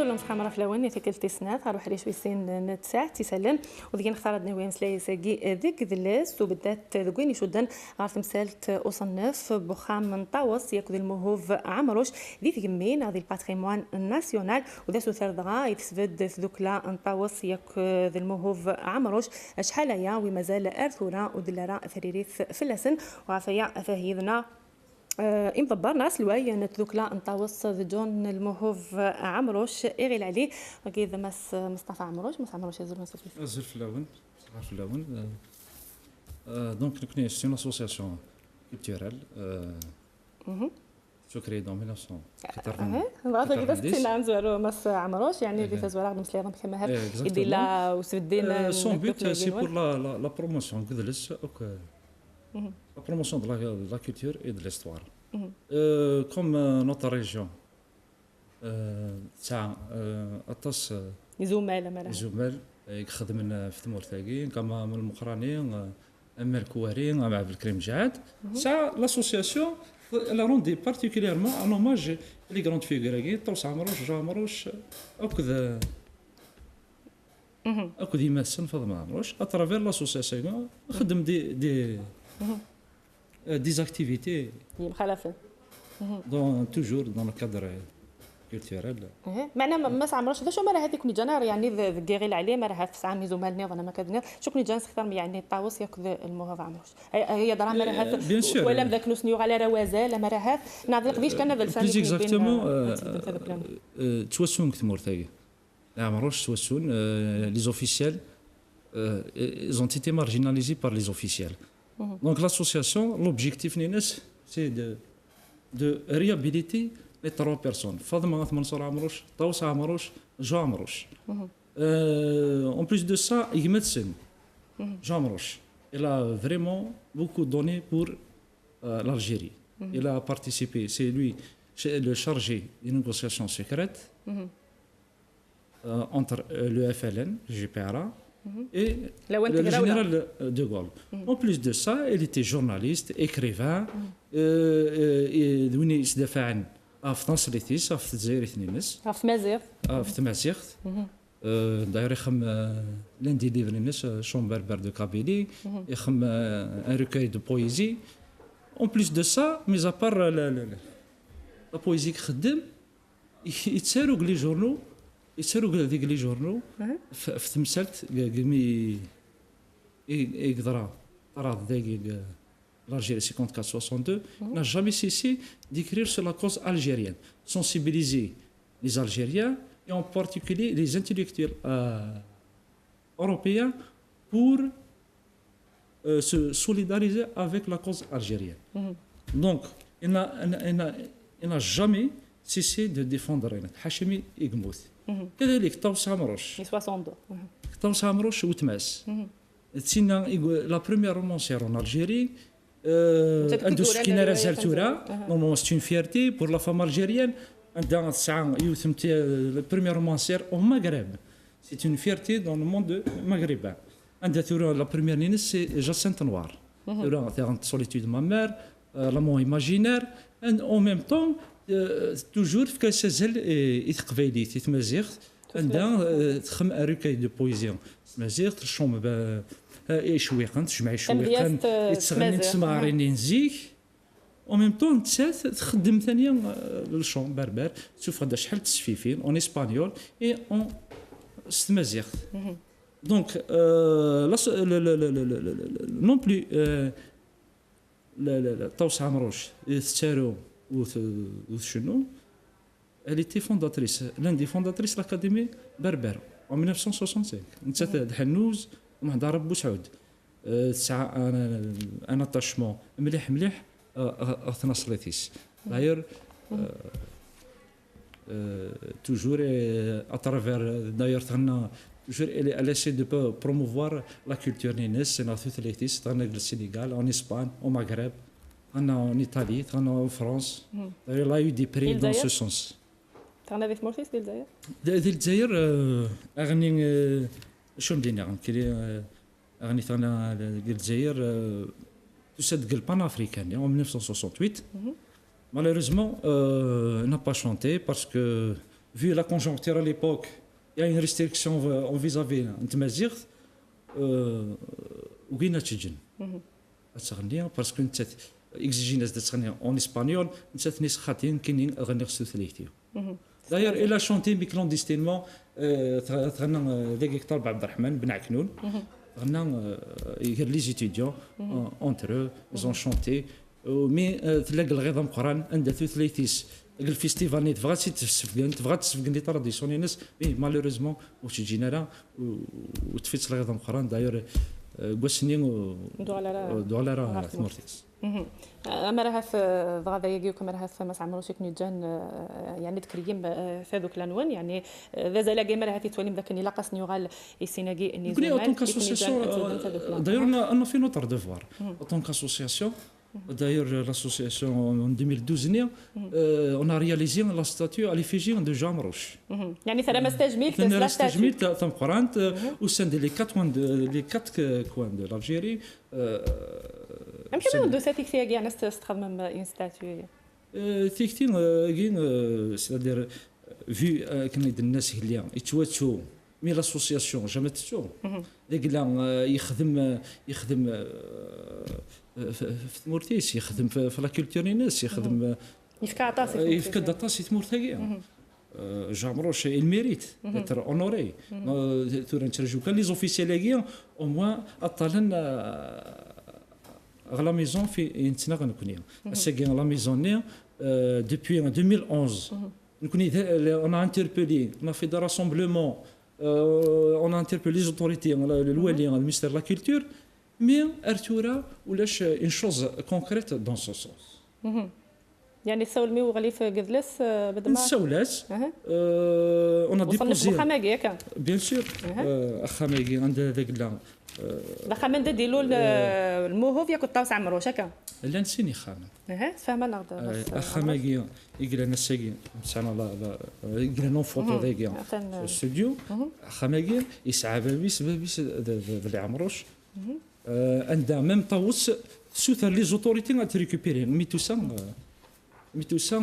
ولا مسخامرة في لون يتكل تسنات هروح ريش ويسين نتساع تسلم وذيك نختار دنوي مسلاي ساقي ذيك ذلس وبدات ذوين يشدن غارت مسالت أصنف بخام من طاوس ياكل المهوف عمروش ذي ثقمين هذه الباتريموان ناسيونال وذا سوثر دغا يتسبد في ذوكلا نطاوس ياكل المهوف عمروش شحال يا ومازال ارثورا ودلارا ثريريث فلسن وعفيا فهيذنا مضبر ناس لواي نتذكلا نطاوس جون المهوف عمروش إغيل عليه أكيد مصطفى عمروش يزور مسافة زر في الأول في الأول دونك نكوني سي اون اسوسياسيون كولتورال شكري دون 1990 بغيت كده 60 عام زوارو مس عمروش يعني دي تزوار عندهم سليغم كما هاد يدي لا وسدينا سون بوت سي بور لا بروموسيون كدلس la promotion de la culture et de l'histoire. Comme notre région, أطاس زملاء يخدمنا في تمورتاكي كما من المقرانين أما الكوارين أما عبد الكريم جعاد سا l'association elle a rendu particulièrement un hommage les grandes figures طوس عمروش جا عمروش أكو يمثل فضل عمروش à travers l'association خدم دي des activités toujours dans le cadre culturel. معنا ما عمروش شو ما راه هذيك كوني جانا يعني ذكيغيل عليه ما راه في ساعه ميزو مالني وانا ما كدني شو كوني جانس اختار يعني الطاوس ياكل المهوف عمروش هي درا ما راه ولا ذاك نسنيو على روازال ما راه نعرف قديش كان هذا الفن بليز اكزاكتومون توسون كتمورتاي عمروش توسون لي اوفيسيال ils ont été marginalisés par les officiels. Donc l'association, l'objectif c'est de réhabiliter les trois personnes. Fadma Mansour Amrouch, Taous Amrouch, Jean Amrouch. En plus de ça, Igmetsen, Jean Amrouch. Il a vraiment beaucoup donné pour l'Algérie. Il a participé, c'est lui le chargé des négociations secrètes entre le FLN, le GPRA, et le général de Gaulle. En plus de ça, il était journaliste, écrivain, دوني يدافع عن في تنصليتيس في الجزائر ثنينس في تمازيغ داير يخم لندي ليفر الناس شومبربر دو كابيلي يخم ان ريكوي دو بويزي اون بليس دو سا ميز ابار لا بويزي خدم يتساروق لي جورنو يسرق هذيك لي جورنو في تمثلت قمي يقدر طراد دايق l'Algérie 54-62 n'a jamais cessé d'écrire sur la cause algérienne, sensibiliser les Algériens et en particulier les intellectuels européens pour se solidariser avec la cause algérienne. Donc, il n'a jamais cessé de défendre Hachemi Igmouth. كذلك طاوس عمروش 62 طاوس عمروش وتماس تسينا لا بروميير رومونسير en Algérie عنده سكينه رازالتورا نورمالمون سي اون فيرتي بور لا فام الجيريان عندها تسعه يوثمتي لا بروميير رومونسير او مغرب سي اون فيرتي دون لو موند مغربان عندها تورا لا بروميير نينس سي جاسنت نوار تورا تاع سوليتود ما مير لامون ايماجينير ان او ميم طون توجور في كاسازل يتقبايلي تمازيغ عندها تخم ركاي دو بويزيون تمازيغ تشوم شويقا تجمع شويقا يتغني تسمارين نزيك او ميم طون تخدم ثانيا الشون بربر تشوف هذا شحال تسفيفين اون اسبانيول اي اون تمازيغ دونك نون بلي لا طوس عمروش تسارو وشنو elle était fondatrice l'un des fondatrices de l'académie berbère en 1965 نتات دحنوز ومهدر بوسعود تسعة ان اتاشمون مليح تنصليتيس داير toujours à travers d'ailleurs toujours elle essaie de promouvoir la culture nines et la tutelitis dans le Sénégal en Espagne au Maghreb en Italie en France elle a eu des prix dans ce sens تغنى في مورفيس ديال الجزائر اغني شو مدينا كي اغني تغنى ديال الجزائر تصدق البان افريكان en 1968 malheureusement n'a pas chanté parce que vu la conjoncture à l'époque, il y a une restriction vis-à-vis de Tamazight, وقينا تسجن. أتغني parce que نتات exigent ناس تغني en espagnol, نتات ناس خاطين كاينين غني خصو ثلاثيو. D'ailleurs, il a chanté clandestinement غنى ذاك يقتل عبد الرحمن بن عكنون. غنى les étudiants entre eux, ils ont chanté. مي تلاقى الغيظ مقران عندها ثلاثيس الفيستيفال ني تبغى تسفقن لي تراديسيون ناس مي مالوريزمون واش تجينا راه وتفيت الغيظ مقران داير بوسنين دولا راه ثمرتيس اما راه في ضغادا يجيكم راه في مسعى مروشي كنيجان يعني تكريم في ذوك العنوان يعني ذا زال كيما راه تتولي ذاك اللي لاقاس نيوغال يسيناكي اني زمان اون كاسوسياسيون داير انا في نوتر ديفوار اون كاسوسياسيون. D'ailleurs, l'association en 2012, on a réalisé la statue à l'effigie de Jean Marouche. يعني ثلاثة استجميل لا ستاجميل تم قرانت وسند لي 4 coins de l'Algérie. يمكن من دوساتي كثير يعني استخدم اون ستاتيو تيكتين كاين سيدير في كان الناس اللي يتواتوا مي لاسوسياسيون جامي تسو داك لا يخدم في تمورتيس يخدم في لا كولتور الناس يخدم يفك داطاسي تمورتاكيا جان مروش الميريت تر اونوري تور نترجو كان لي زوفيسيال او موان اطلن la maison في نتنا غنكونيا ساكي لا ميزون ني depuis 2011 نكوني on a interpellé on a fait des rassemblements on a interpellé les autorités الوالي le ministère de la culture mais Artura ولاش une chose concrète dans ce sens يعني تسولمي وغليف قدلس بدما نسولات on a déposé خماقي ياك bien sûr خماقي عند ذاك لا خامن ديلو الموهوف ياك طاوس عمروش هكا لا نسيني خامن فاهمه نغدا خماقي يقرا نساقي مسانا لا يقرا نون فوتو ذاك الاستوديو خماقي يسعى بابيس ذا عمروش عندها ميم طاوس سوثر لي زوتوريتي غاتريكوبيري mais tout ça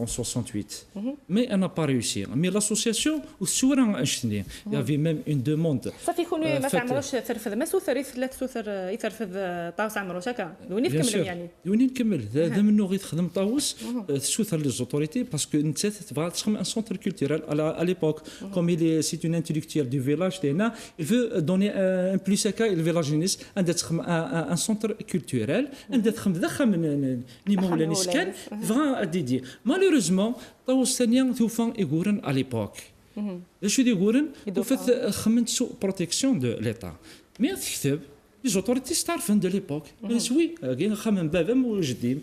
en 68. Mais on n'a pas réussi. Mais l'association, il y avait même une demande. Ça fait qu'on ما تعملوش ترفض ما سوثر ثلاث سوثر يترفض طاوس عمروش هكا وين نكمل يعني وين نكمل هذا منو غير تخدم طاوس سوثر لي زوتوريتي باسكو انت تبغى تخدم ان سونتر كولتورال à l'époque comme il est c'est une intellectuelle du village تاعنا il veut donner un plus هكا الفيلاجينيس عندها تخدم ان سونتر كولتورال عندها تخدم ذا من نيمولاني سكان فغا ديدي مالوريزمون طاوس ثانيه توفى يقولن à l'époque شو يقولن وفات خمنت سو بروتيكسيون دو ليتا مي تكتب لي زوتوريتي تعرفن دو ليبوك سوي كاين خمم بابا موجدين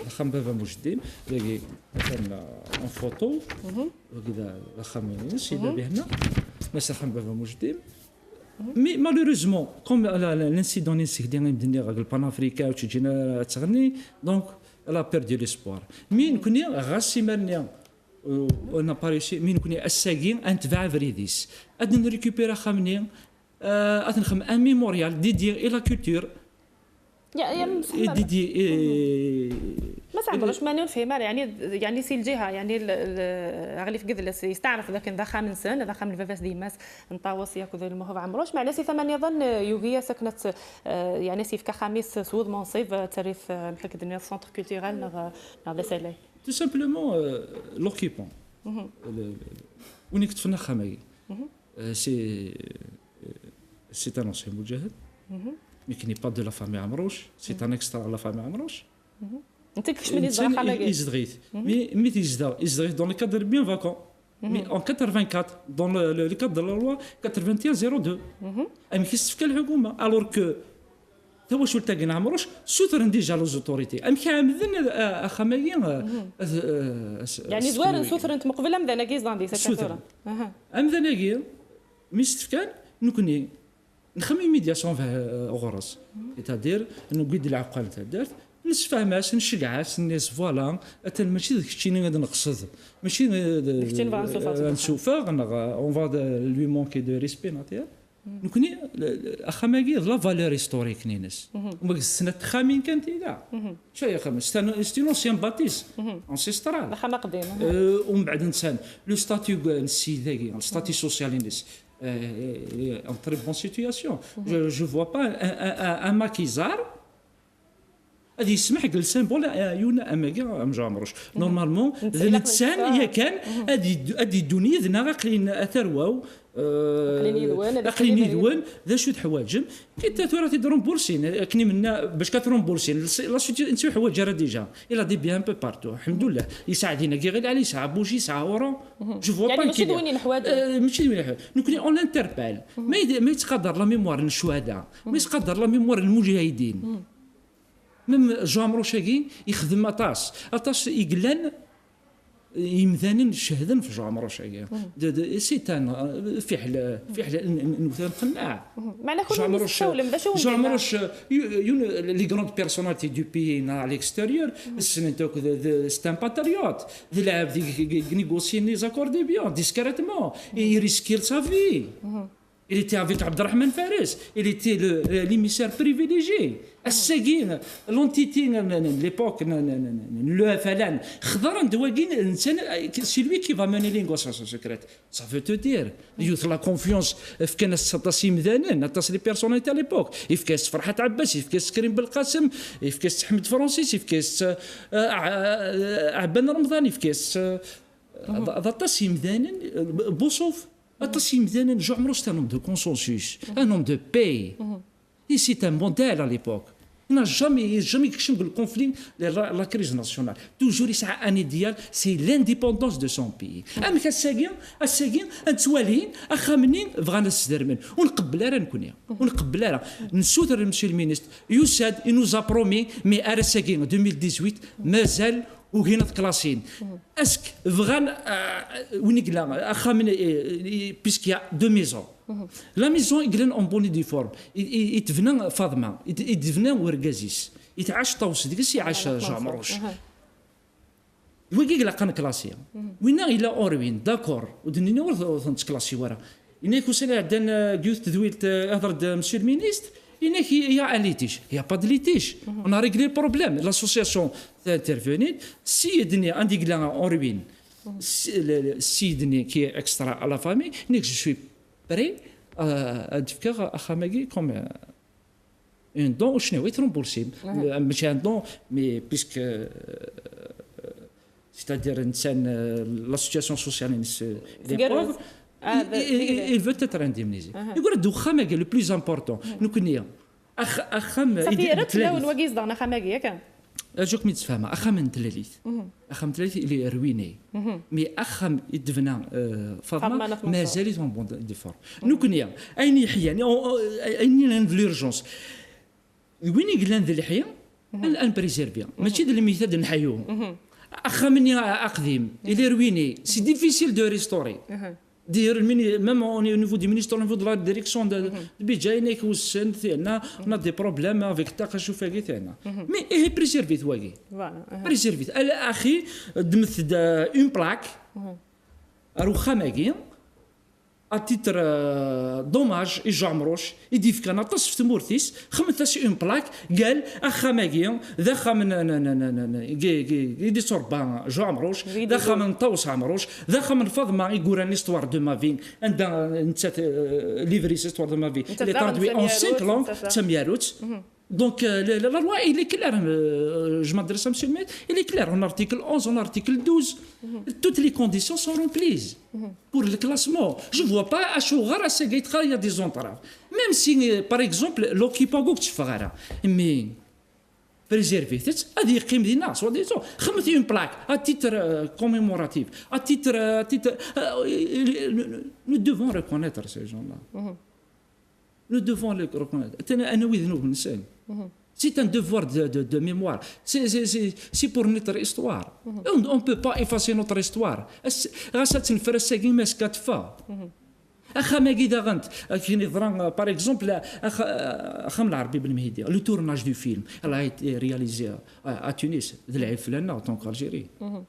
خمم بابا موجدين باقي مثلا اون فوتو وكذا خمم سيدا بهنا مثلا خمم بابا موجدين مي مالوريزمون كوم لانسيدون نسيك ديال البان افريكا وتجينا تغني دونك لا بيردي ليسبوار مين كوني غاسي مرنيا on n'a pas réussi mais nous connaissons الساقين انتبع فريديس ادن ريكوبيرا خامني ادن ان ميموريال ديدي الى كولتور يا ديدي ما تعملوش ماني نفهم يعني سي الجهه يعني غالي في قذلس يستعرف ذاك ذا خامن سن ذا خامن الفاس ديماس نطاوس ياكل المهو عمروش مع ناسي ثمانيه ظن يوغيا سكنت يعني سيف كخميس سود منصيف تعريف محك الدنيا سونتر كولتورال نغ سالاي tout simplement l'occupant ونيك تفنا خماي c'est un ancien moudjahid mais qui n'est pas de la famille Amrouche c'est un extra de la famille Amrouche انت كش من يزرع خماي يزدغيت مي يزدغيت dans le cadre bien vacant mais en 84 dans le cadre de la loi 8102 ام كيستفك الحكومه alors que هو شو تلقينا عمروش سوتر ديجا لو زوتوريتي ام كامذن خمايين يعني زوار سوتر انت مقبل ام ذا كيز داندي سكثره ام ذا كي ميستفكان نكوني نخمي ميدياسيون في غرس تادير نقيد العقل تاع دارت نسفهماش نشجعاش الناس فوالا حتى ماشي داك الشيء اللي غادي نقصد ماشي نشوفها اون فا لوي مونكي دو ريسبي ناتير نكوني اخاماكي لا فالور هيستوريك نينس وما السنه خامين كانت كاع شو يا خامس ستي نونسيان باتيس انسيسترال خما قديم ومن بعد انسان لو ستاتيو السيد ذاكي الستاتيو سوسيال نينس en très bonne situation. Je vois pas un maquisard هذه يسمح جلسان بولا يونا اماكي مجامروش نورمالمون الانسان هي كان هذه الدنيا ذنا غاقلين اثرواو اقلين يدوان ذا شو تحواجم كي تاتورا تيدرون بورسين كني منا باش كثرون بورسين لا سيتي انت حوايج راه ديجا الا دي بيان بو بارتو الحمد لله يساعدينا كي غير عليه يساعد بوجي يساعد ورا جو فوا با ماشي دوينين حوايج ماشي دوينين حوايج نكوني اون انتربال ما يتقدر لا ميموار الشهداء ما يتقدر لا ميموار المجاهدين ميم جامروشاكي يخدم اطاس يقلان يمثانين شهدن في جامروشاكي سيتان فعل مثلا قناع معنا كل مستولم باش هو جامروش لي غروند بيرسوناليتي دو بي نا ليكستيريور سنتوك سي ان باتريوت يلعب نيغوسي لي زاكور دي بيان ديسكريتمون يريسكي سا في Il était avec Abderrahman Fares. Il était l'émissaire privilégié. الساقين l'entité l'époque le falan خضران دواقين الانسان c'est lui qui va mener les négociations secrètes. Ça veut te dire youth la confiance في كان التصيم ذانن التص لي بيرسوناليتي à l'époque في كاس فرحات عباس في كاس كريم بالقاسم في كاس احمد فرانسيس في كاس عبان رمضاني في كاس هذا التصيم ذانن بوصوف التصميم ديالنا نرجعوا عمرو سي ان نوم دو كونسونسوس ان نوم دو باي اي سي ان موديل على ليبوك n'a jamais كشم الكونفلي لا كريز ناسيونال توجور يسعى ان ايديال سي لانديبوندونس دو سون بي اما الساقين نتوالين اخامنين بغانا نستدرمن ونقبل راه نكونيا ونقبل راه نسوتر مسيو المينيستر يساد انوزا برومي مي ار الساقين 2018 مازال وهنا كلاسين اسك فغان وين قلا اخا من بيسكيا دو ميزون لا ميزون يقلن اون بوني دي فورم يتفنى فاطمه يتفنى وركازيس يتعاش طوس ديك يعاش جامروش وكي قلا قن كلاسيا وين الى اوروين داكور ودنينا ورث كلاسي ورا انك سنه عندنا جيوث تذويل هضر مسيو المينيستر il y a un litige. Il n'y a pas de litige. On a réglé le problème. L'association est intervenue. Si il y a un diglan en ruine, si qui est extra à la famille, je suis prêt à dire à Khamagi comme un don ou je n'ai pas remboursé. Mais un don, mais puisque c'est-à-dire l'association sociale des pauvres. Il veut être indemnisé. يقول دو خامك le plus important نكونيا اخام صافي رتلا ونواقيز دانا خامك ياك اجوك متفاهمه اخام من تلاليث اللي رويني مي اخام يدفنا فاطمه مازال اون بون دي فور نكونيا اين يحيى اين ليرجونس وين يقلان ذي الحياه الان بريزيرفيا ماشي ذا الميثود نحيوهم اخامني اقديم اللي رويني سي ديفيسيل دو ريستوري dire même au niveau du ministère, au niveau de la direction de budget, on a des problèmes avec Takachouf et mais il est préservé, préservé. الأخي دمت une plaque أروخا ماجي à titre dommage يجامروش يديف كان تصف تمورتيس خمثاش اون بلاك قال اخا ماكي ذا خمن يدي صربان جامروش ذا خمن طوس عمروش ذا خمن فاطمه يقول ليستوار دو ما في عند نتا ليفري سيستوار دو ما في لي ترادوي اون 5 لونغ تسميا روت Donc, la loi, il est clair. Je m'adresse à M. le maître. Il est clair. En article 11, en article 12, toutes les conditions sont remplies pour le classement. Je ne vois pas à Chougar, à Segueitra, il y a des entraves. Même si, par exemple, l'Okipago, tu feras. Mais, préservé, c'est-à-dire qu'il y a soi-disant, une plaque à titre commémoratif, à titre. Nous devons reconnaître ces gens-là. Nous devons les reconnaître. C'est un devoir de mémoire. C'est pour notre histoire. On ne peut pas effacer notre histoire. اخا كذا غنت كاين ضران باغ اكزومبل اخا العربي بالمهدي لو تورناج دو فيلم elle a été réalisé à Tunis ذا العيب فلانا طونك الجيري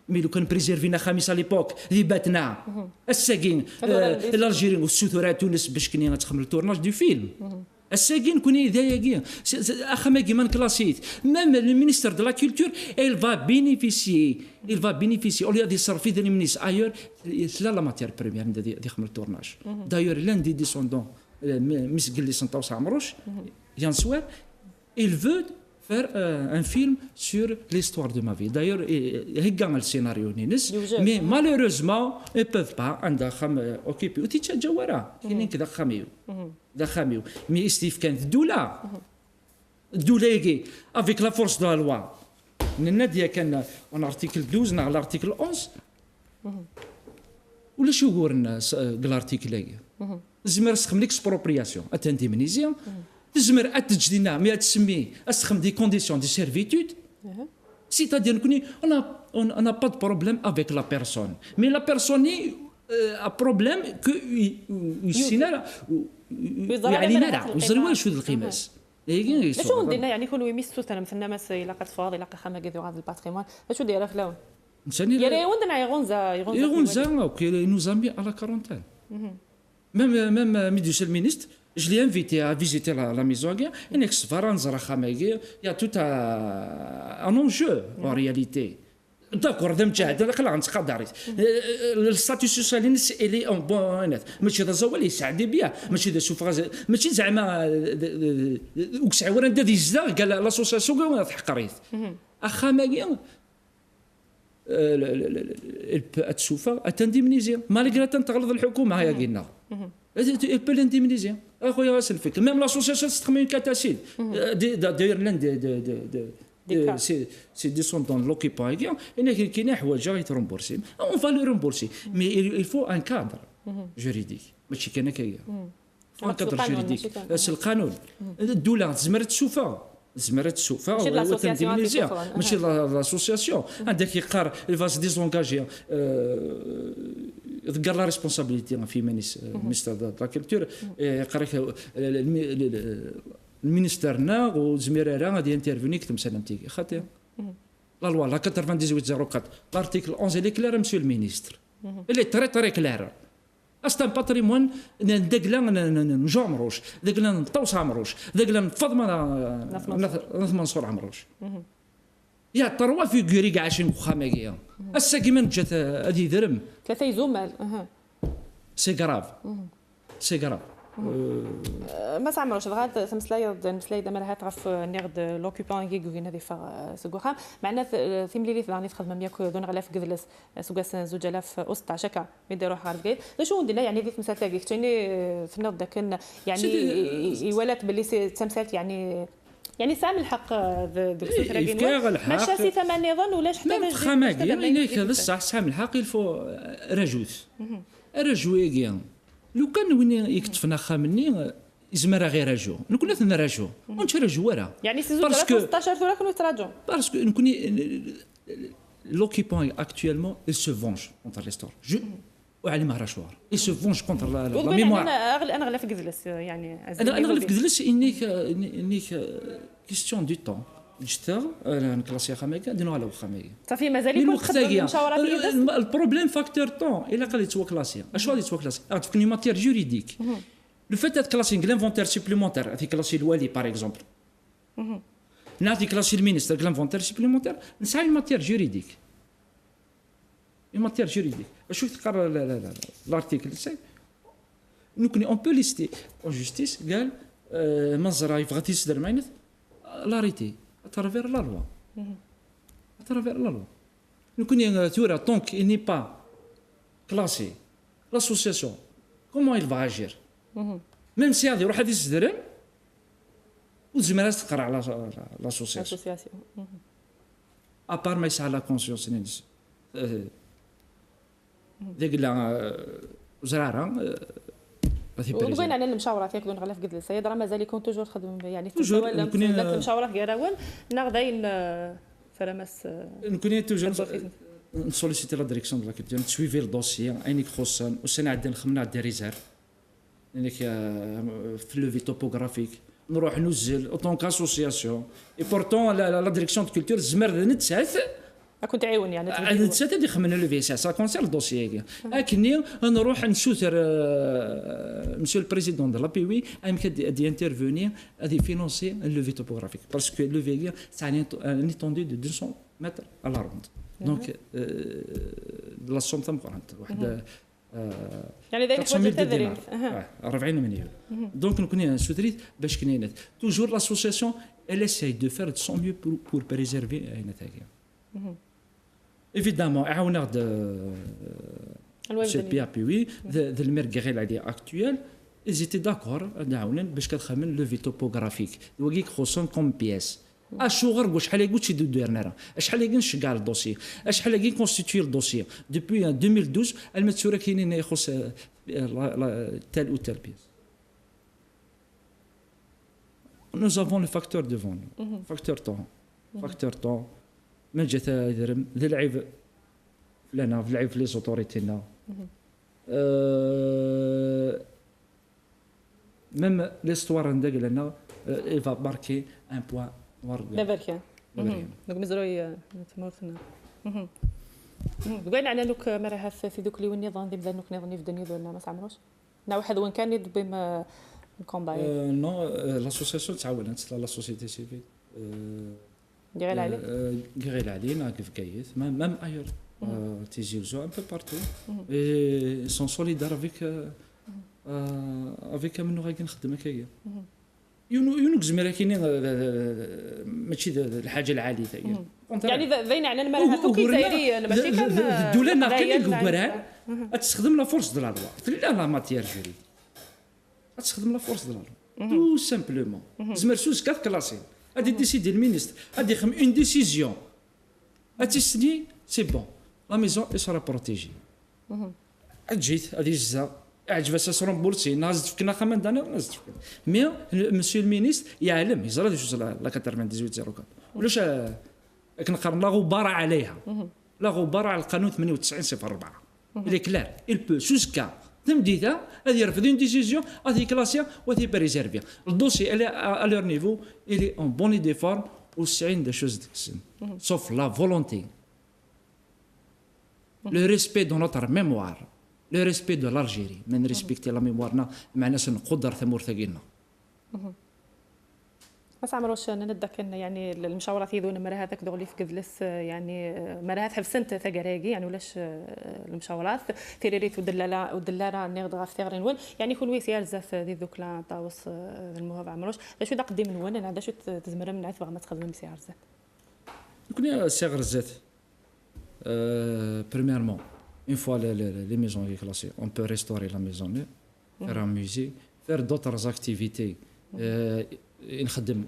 مي لو كان بريزيرفينا خميس على ليبوك اللي باتنا الساكين الجيريين والسوثورات تونس باش كنا تخمم التورناج دو فيلم الساكين كوني داياكي اخا ماكي من كلاسيت ميم لو مينيستر دو لا كولتور il va bénéficier au lieu de صرف في المنيس ailleurs لا لا ماتير بريمير دي خمم التورناج دايور لان دي ديسوندون مسجل لي سنطاوس عمروش يان سوير il veut faire un film sur l'histoire de ma vie. D'ailleurs, il y a le scénario, mais malheureusement, ils ne peuvent pas. Occuper. Tu sais, Jawara, il y a des khamiou. Des khamiou. Mais Steve Kent, d'où avec la force de la loi. Nadia كان en article 12 dans l'article 11. ولا شو قولنا l'article هي. زمر سخم l'expropriation, indemnisation. تزمر اتجدينا مي تسمي اسخم دي كونديسيون دي سيرفيتود c'est-à-dire on n'a pas de problème avec la personne mais la personne a problème que يسينا يعني نرى وزروا شو القيماس شو ندير يعني كل يمسوا مثلا مثلا مس الى قد فاضي الى خما كذا هذا الباتريمون شو دايره في لون يعني وندنا يغونزا اوكي nous a mis à la quarantaine même monsieur le ministre je l'ai invité à visiter la maison à guerre. Il y a tout un enjeu en réalité. D'accord, le statut social il est en bon net. ماشي ذا زوال يساعد بيا ماشي ذا سوفراج ماشي زعما وكسعور انت دي زدا قال لاسوسياسيون قال تحقريت اخا ماكي السوفا اتنديمنيزي مالغري تنتغلظ الحكومه هيا قلنا il peut l'indemniser اخويا سلفك même l'association تستخدم كاتاسيد داير لان c'est descendant de l'occupant هنا كاين حوايج يترمبورسي on va le rembourser mais il faut un cadre juridique ماشي كان هكايا un cadre juridique القانون الدوله زمرت السوفا وتندمنيزيا ماشي لاسوسياسيون عندك يقار الفاس ديزونغاجي ذكر لا ريسبونسابيلتي في مينيستر دو لا كولتور قرا المينيسترنا وزميرارا غادي انترفيني كتم سلامتي خاطر لا لوا لا 9804 لارتيكل 11 اللي كلار مسيو المينيستر اللي تري كلار أصلا باتريمون داكلا نجامروش داكلا نطوس عمروش داكلا نفض منصور عمروش يا تروا فيغوري كاع عايشين وخاماكيا السا كيما جات هذه درم ثلاثه يزومال سي غراف ما سامروش الغاد سمسلايد مسلايد ما تعرف نيرد لوكوبون كيغوين هذه سكوخام معنا ثيم لي ثاني تخدم مياك دون غلاف قدلس سوغاس 2016 هكا يديروا حرب كاين شنو ندير يعني ديك مسالتك كتيني في النوض داك يعني يولات باللي تمثالت يعني سام الحق ذوك الفكره ماشي سي ثمن نظن ولاش حتى ما خماكي يعني هذا الصح سام الحق الفو رجوي لو كان وين يكتفنا خامني زمرا غير راجو نكون ثنا راجو ونش راجو ورا يعني سي 16 ثورة كانوا يتراجعوا باسكو نكون l'occupant actuellement il se venge contre l'histoire وعلي مهرشوار il se venge contre la mémoire انا غلا في قدلس يعني انا غلا في قدلس انيك كيستيون دو طون جتا انا كلاسي خميكا دينو على خميكا صافي مازال يكون خدام مشاورات البروبليم فاكتور طون الا قال يتوا كلاسي اش غادي يتوا كلاسي تفكني ماتير جوريديك لو فيت دات كلاسي لانفونتير سوبليمونتير في كلاسي الوالي باغ اكزومبل نعطي كلاسي المينيستر لانفونتير سوبليمونتير نسعى ماتير جوريديك ماتير جوريديك شوف تقرا لارتيكل سي نكوني اون بو ليستي اون جوستيس قال منظره يبغى تيصدر معنا لاريتي اترافير لا لوا اترافير لا لوا نكوني تورا طونك اني با كلاسي لاسوسياسيون كومون il va agir ميم سي غادي يروح هذه الزدرم وزمرات تقرا على لاسوسياسيون ابار ما يسعى لا كونسيونس نينس ديك لا زراره وبغينا على المشاورات ياك دون غلا في قد السيد راه مازال يكون توجور خدم يعني توجور المشاورات كراون ناغداين فرمس نكون توجور نسوليسيتي لا ديريكسيون دو لا كولتور نسويفي الدوسيي عينيك خصان وسنه عندنا خمنا دي ريزيرف يعني في لو في توبوغرافيك نروح نزل اوتون كاسوسياسيون اي بورتون لا ديريكسيون دو كولتور زمر نتسات كنت تعاون يعني نتسات هذه خمن لو في سا كونسير الدوسيي لكني نروح نشوتر مسيو البريزيدون دو لا بي وي ام كدي انترفونير هذه فينونسي لو في توبوغرافيك باسكو لو في سا ان ايتوندي دو 200 متر على روند دونك لا سوم تم واحد يعني ذلك وجه تدريب 40 مليون دونك نكون سوتريت باش كنينات توجور لاسوسياسيون elle essaye de faire de son mieux pour préserver هنا تاعي évidemment عاونا سي بي بي وي ذا الميرغيل عليه اكطويل ils étaient d'accord عاونا باش كتخمن لو في توبوغرافيك وكيك خصون كوم بياس اشوغر شحال يقول شي ديرنا راه شحال يقنش كاع الدوسي شحال يقين كونستيتوي الدوسي دوبوي 2012 المتسوره كاينين يخص تال او تال بيس nous avons le facteur devant nous facteur temps من جات يدرم ذا العيب لنا في العيب في لي زوتوريتينا même l'histoire عندك لنا il va marquer un point دابا كان دوك مزروي تموتنا قلنا على لوك مرة في ذوك اللي النظام ديال ذا نظام في دنيا ولا ما سامروش نا واحد وين كان يدبي ما كومباي نو لاسوسياسيون تعاونت لا سوسيتي سيفيل غير عليك غير علينا كيف كايت ميم ايور تيجيوزو ان بو بارتو اي سون سوليدار افيك منو غادي نخدم هكايا يونك زميرا كاينين ماشي الحاجه العاليه يعني باين على المراه كي دايرين ماشي كان الدوله ناقلين كبران تستخدم لا فورس دو لا لوا لا ماتيير جوريديك تستخدم لا فورس دو لا لوا تو سامبلومون زمر سوس كاف كلاسي غادي ديسيدي المينيستر غادي يخم اون ديسيزيون غاتسني سي بون لا ميزون اي سورا بروتيجي جيت غادي جزا عجبها ساسرون بولسي نازت فينا خمن دانا نازت فينا مي مسيو المينيستر يعلم يزرا ديجوز لا 9804 ولاش كنقارن لا غبار عليها لا غبار على القانون 9804 اللي كلار il peut jusqu'à تمديدا غادي يرفض اون ديسيزيون غادي كلاسيا وغادي بريزيرفي الدوسي اللي ا لور نيفو اللي اون بوني دي فورم وسعين دي شوز ديكسن سوف لا فولونتي لو ريسبي دو نوتر ميموار لو ريسبي دو لالجيري من ريسبكتي لا ميموارنا معناها نقدر ثمور ثقيلنا ما سامروش ندك يعني المشاورات يذون مرة هذاك دغلي في كذلس يعني مرة هذا حبسنت ثقراقي يعني ولاش المشاورات تيريريت ودلالة نغد غاف ثغرين وين يعني كل ويسيال زاف ذي ذوك لا طاوس المهاب عمروش باش دا قدي من وين انا داش تزمر من عث ما تخدم مسيار زات كنا صغر الزات premièrement une fois les maisons classées on peut restaurer la maison faire un musée faire d'autres activités نخدم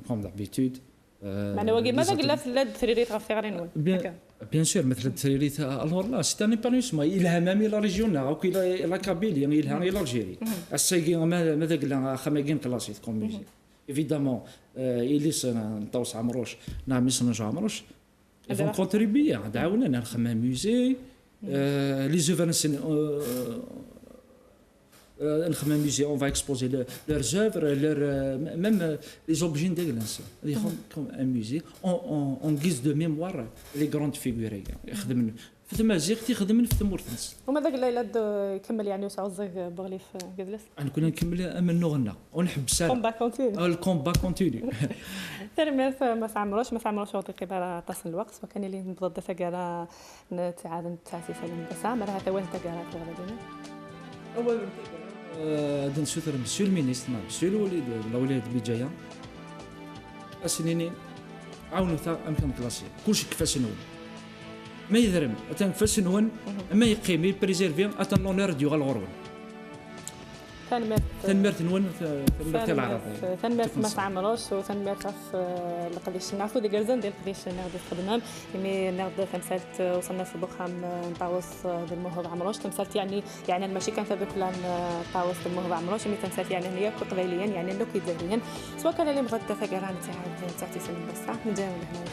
كوم دابيتود معنى واجي ماذا قلنا في اللاد تريريت غاف ثغرين بيان سور مثل التريريت الور لا سي ان ايبانوسمون الهام لا ريجيون او لا كابيلي يعني الهام الى الجيري السيغي ماذا قلنا خماكين كلاسيت كوم ميوزيك ايفيدامون اليس نطوس عمروش نعم يسنج عمروش يفون كونتريبي دعونا نخمم ميوزي لي زوفرنسين نخمم ميوزي اون فا اكسبوزي لeurs œuvres même les objets de l'instant comme un musée en guise de mémoire les grandes figures يخدم في المزيق يخدم في تمورتنس وماذا قال ليلاد يكمل يعني وسع الزيغ بغلي في كذلس انا كنا نكمل امن نغنى ونحب سال كومبا كونتينيو الكومبا كونتينيو ثاني ما سامروش وطي قبل تصل الوقت وكان اللي نضد ثقاله نتعاد تاسيس المدرسه مرة هذا وين ثقاله في الغدينه اول دن سوتر مسيو المينيستر مسيو الوليد الاولاد بجايه اسنيني عاونوا تا امكان كلاسي كلشي كيفاش نون ما يذرم اتان كيفاش نون ما يقيم بريزيرفي اتان لونور ديال الغرون تنمرت نون في العرب تنمرت ما تعمروش وتنمرت في القديش نعرفوا دي جرزان ديال القديش ناخذ خدمه يعني ناخذ تمثالت وصلنا في بوخام نطاوس بالمهر عمروش تمثالت يعني ماشي كان هذوك نطاوس بالمهر عمروش مي تمثالت يعني هي قبيليا يعني لو كيداريا سواء كان اللي مغدا فكران تاع تسلم بس نجاوب هنا